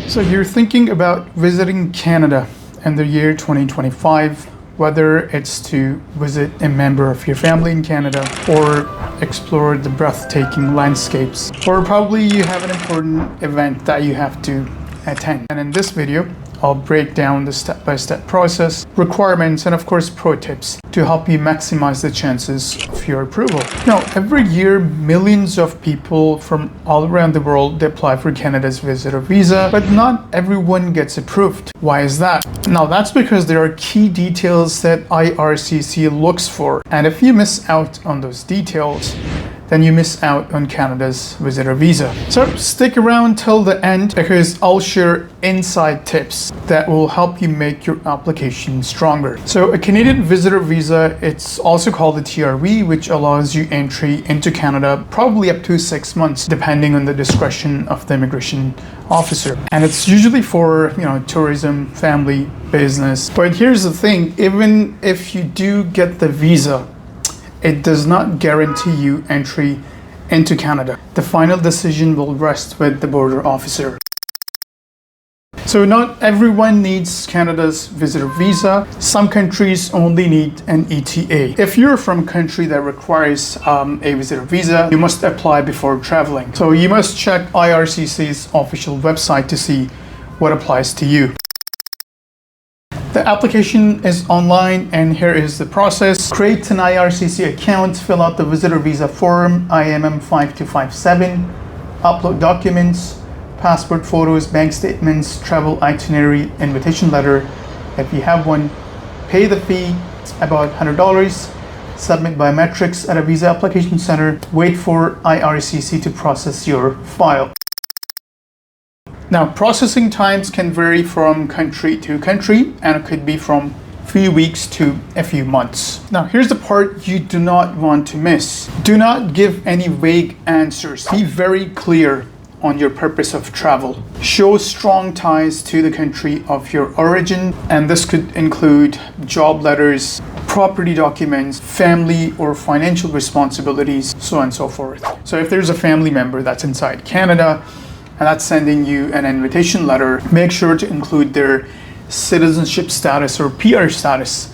So you're thinking about visiting Canada in the year 2025, whether it's to visit a member of your family in Canada or explore the breathtaking landscapes, or probably you have an important event that you have to attend. And in this video, I'll break down the step-by-step process, requirements, and of course pro tips to help you maximize the chances of your approval. Now, every year, millions of people from all around the world apply for Canada's visitor visa, but not everyone gets approved. Why is that? Now, that's because there are key details that IRCC looks for, and if you miss out on those details, then you miss out on Canada's visitor visa. So stick around till the end because I'll share inside tips that will help you make your application stronger. So a Canadian visitor visa, it's also called a TRV, which allows you entry into Canada probably up to 6 months, depending on the discretion of the immigration officer. And it's usually for, tourism, family, business. But here's the thing, even if you do get the visa, it does not guarantee you entry into Canada. The final decision will rest with the border officer. So not everyone needs Canada's visitor visa. Some countries only need an ETA. If you're from a country that requires a visitor visa, you must apply before traveling. So you must check IRCC's official website to see what applies to you. The application is online, and here is the process. Create an IRCC account, fill out the visitor visa form, IMM 5257, upload documents, passport photos, bank statements, travel itinerary, invitation letter, if you have one, pay the fee, about $100, submit biometrics at a visa application center, wait for IRCC to process your file. Now, processing times can vary from country to country, and it could be from a few weeks to a few months. Now, here's the part you do not want to miss. Do not give any vague answers. Be very clear on your purpose of travel. Show strong ties to the country of your origin, and this could include job letters, property documents, family or financial responsibilities, so on and so forth. So if there's a family member that's inside Canada, and that's sending you an invitation letter, make sure to include their citizenship status or PR status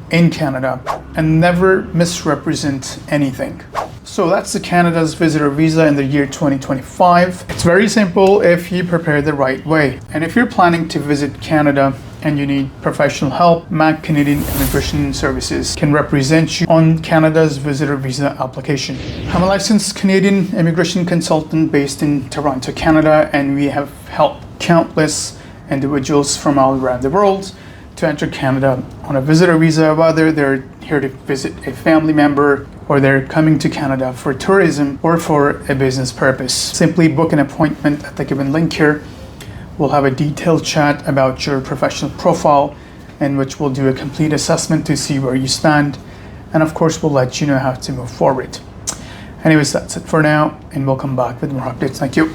in Canada and never misrepresent anything. So that's the Canada's visitor visa in the year 2025. It's very simple if you prepare the right way. And if you're planning to visit Canada and you need professional help, MAC Canadian Immigration Services can represent you on Canada's visitor visa application. I'm a licensed Canadian immigration consultant based in Toronto, Canada, and we have helped countless individuals from all around the world to enter Canada on a visitor visa, whether they're here to visit a family member or they're coming to Canada for tourism or for a business purpose. Simply book an appointment at the given link here. We'll have a detailed chat about your professional profile, in which we'll do a complete assessment to see where you stand. And of course, we'll let you know how to move forward. Anyways, that's it for now, and we'll come back with more updates. Thank you.